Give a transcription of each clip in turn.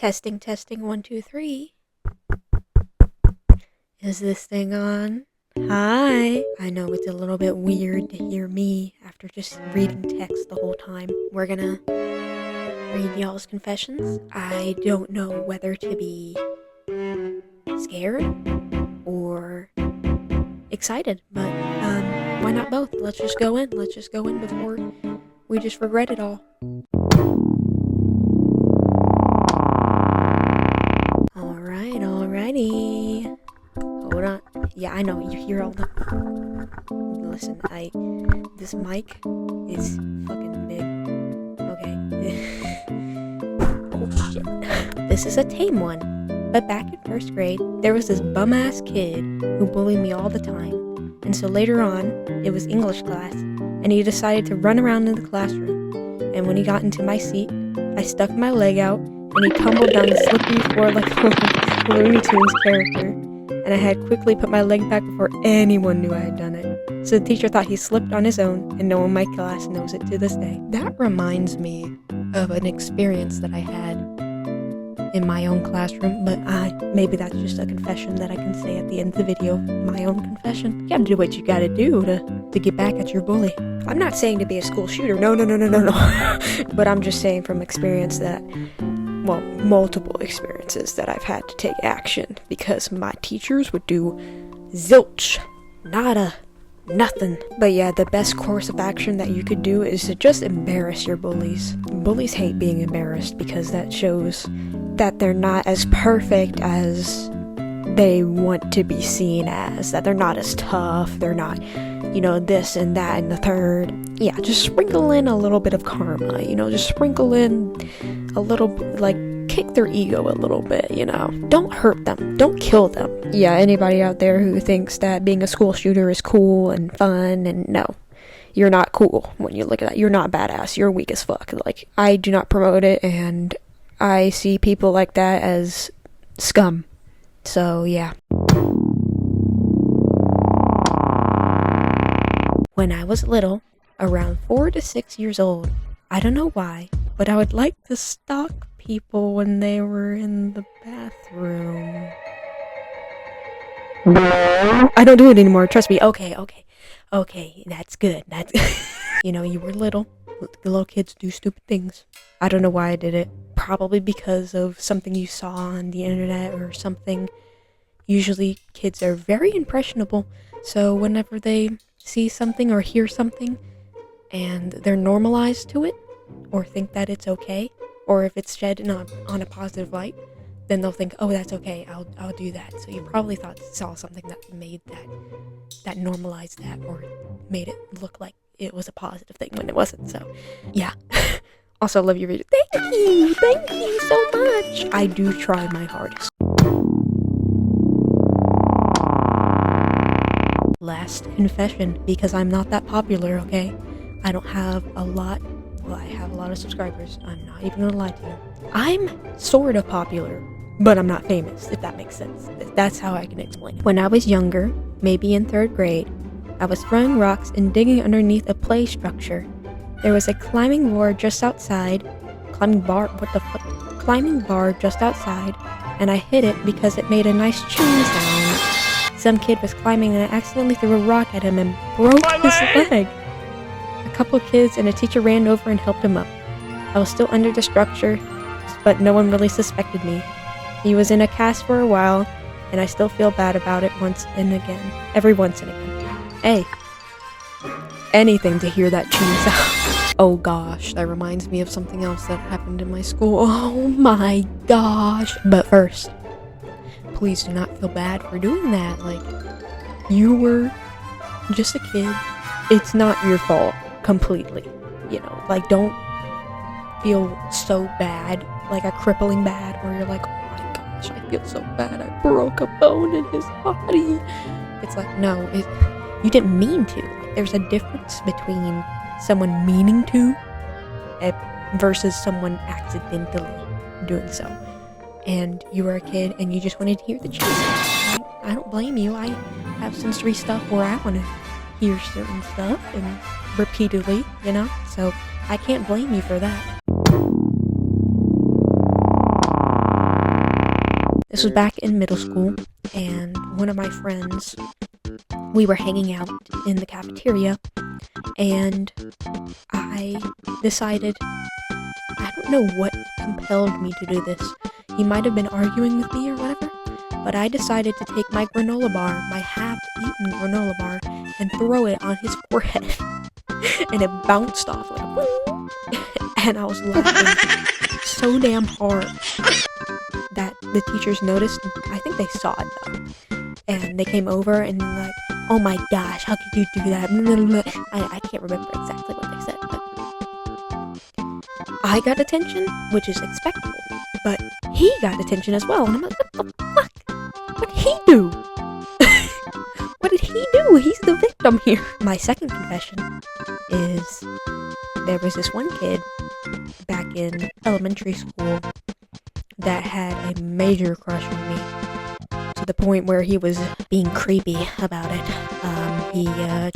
Testing, testing, 1, 2, 3. Is this thing on? Hi. I know it's a little bit weird to hear me after just reading text the whole time. We're gonna read y'all's confessions. I don't know whether to be scared or excited, but why not both? Let's just go in. Let's just go in before we just regret it all. Alrighty. Hold on. Yeah, I know, you hear all the... Listen, this mic is fucking big. Okay. Oh, shit. This is a tame one. But back in first grade, there was this bum-ass kid who bullied me all the time. And so later on, it was English class, and he decided to run around in the classroom. And when he got into my seat, I stuck my leg out, and he tumbled down the slippery floor like a Looney Tunes character. And I had quickly put my leg back before anyone knew I had done it. So the teacher thought he slipped on his own, and no one in my class knows it to this day. That reminds me of an experience that I had in my own classroom, but maybe that's just a confession that I can say at the end of the video. My own confession. You gotta do what you gotta do to get back at your bully. I'm not saying to be a school shooter, no. But I'm just saying from experience that, well, multiple experiences that I've had to take action because my teachers would do zilch, nada, nothing. But yeah, the best course of action that you could do is to just embarrass your bullies. Bullies hate being embarrassed because that shows that they're not as perfect as they want to be seen as, that they're not as tough, they're not, this and that and the third. Yeah, just sprinkle in a little bit of karma, just sprinkle in a little, kick their ego a little bit, Don't hurt them, don't kill them. Yeah, anybody out there who thinks that being a school shooter is cool and fun, and no, you're not cool when you look at that. You're not badass, you're weak as fuck. I do not promote it, and I see people like that as scum. So, yeah. When I was little, around 4 to 6 years old, I don't know why, but I would like to stalk people when they were in the bathroom. I don't do it anymore, trust me. Okay, that's good. You were little. Little kids do stupid things. I don't know why I did it. Probably because of something you saw on the internet or something. Usually kids are very impressionable, so whenever they see something or hear something and they're normalized to it or think that it's okay, or if it's shed on a positive light, then they'll think, oh, that's okay, I'll do that. So you probably saw something that made that normalized that, or made it look like it was a positive thing when it wasn't. So yeah. Also, love your video. Thank you so much. I do try my hardest. Last confession, because I'm not that popular, okay? I don't have a lot. Well, I have a lot of subscribers. I'm not even gonna lie to you. I'm sort of popular, but I'm not famous, if that makes sense. That's how I can explain it. When I was younger, maybe in 3rd grade, I was throwing rocks and digging underneath a play structure. There was a climbing bar just outside, and I hit it because it made a nice chewing sound. Some kid was climbing and I accidentally threw a rock at him and broke his leg. A couple kids and a teacher ran over and helped him up. I was still under the structure, but no one really suspected me. He was in a cast for a while, and I still feel bad about it every once and again. Hey, anything to hear that chewing sound. Oh gosh, that reminds me of something else that happened in my school. Oh my gosh. But first, please do not feel bad for doing that. You were just a kid. It's not your fault completely. Don't feel so bad, like a crippling bad, where you're like, oh my gosh, I feel so bad, I broke a bone in his body. It's like, no, you didn't mean to. There's a difference between someone meaning to versus someone accidentally doing so. And you were a kid and you just wanted to hear the chewing sound. I don't blame you. I have sensory stuff where I want to hear certain stuff and repeatedly, So I can't blame you for that. This was back in middle school, and one of my friends, we were hanging out in the cafeteria, and I decided, I don't know what compelled me to do this. He might have been arguing with me or whatever, but I decided to take my granola bar, my half-eaten granola bar, and throw it on his forehead. And it bounced off like boom. And I was laughing so damn hard that the teachers noticed. I think they saw it though. And they came over and like, oh my gosh, how could you do that? I can't remember exactly what they said, but I got attention, which is expectable. But he got attention as well. And I'm like, what the fuck? What did he do? What did he do? He's the victim here. My second confession is there was this one kid back in elementary school that had a major crush on me, to the point where he was being creepy about it. He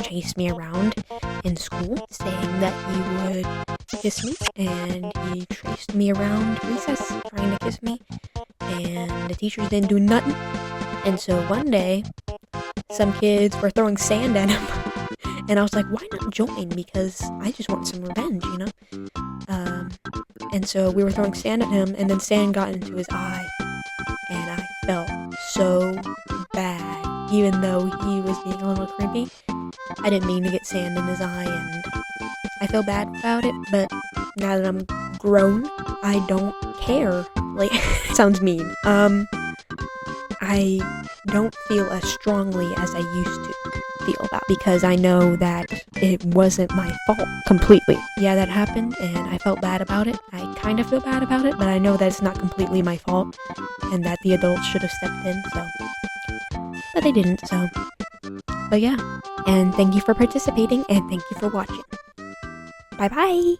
chased me around in school saying that he would kiss me, and he chased me around recess trying to kiss me, and the teachers didn't do nothing. And so one day, some kids were throwing sand at him, and I was like, why not join? Because I just want some revenge, you know? And so we were throwing sand at him, and then sand got into his eye, and I felt so bad, even though he was being a little creepy. I didn't mean to get sand in his eye, and I feel bad about it, but now that I'm grown, I don't care. Like, it sounds mean. I don't feel as strongly as I used to feel about, because I know that it wasn't my fault completely. Yeah, that happened, and I felt bad about it. I kind of feel bad about it, but I know that it's not completely my fault, and that the adults should have stepped in, so. But they didn't, so. But yeah, and thank you for participating, and thank you for watching. Bye-bye!